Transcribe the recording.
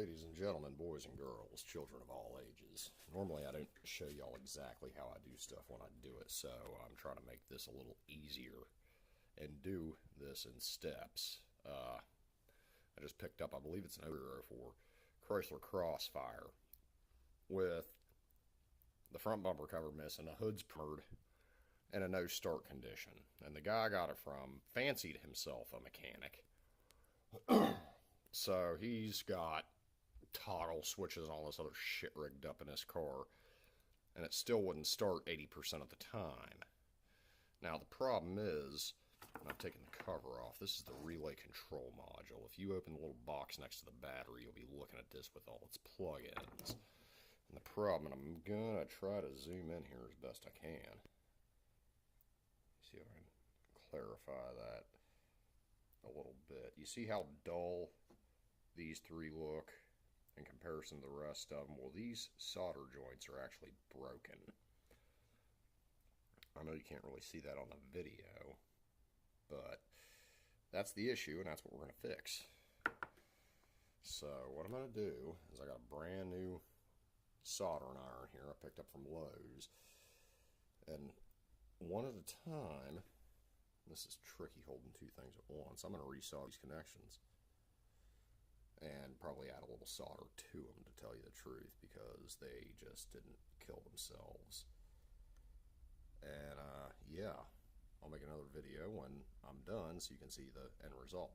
Ladies and gentlemen, boys and girls, children of all ages. Normally I don't show y'all exactly how I do stuff when I do it, so I'm trying to make this a little easier and do this in steps. I just picked up, I believe it's an 04 Chrysler Crossfire with the front bumper cover missing, a hood's purred, and a no start condition. And the guy I got it from fancied himself a mechanic. So he's got toggle switches and all this other shit rigged up in his car, and it still wouldn't start 80% of the time. Now the problem is, I'm not taking the cover off, this is the relay control module. If you open the little box next to the battery, you'll be looking at this with all its plug-ins. And the problem, and I'm gonna try to zoom in here as best I can. See if I can clarify that a little bit. You see how dull these three look in comparison to the rest of them? Well, these solder joints are actually broken. I know you can't really see that on the video, but that's the issue, and that's what we're going to fix. So what I'm going to do is I got a brand new soldering iron here I picked up from Lowe's, and one at a time, this is tricky holding two things at once, I'm going to resolder these connections and probably add a little solder to them, to tell you the truth, because they just didn't kill themselves. And yeah, I'll make another video when I'm done so you can see the end result.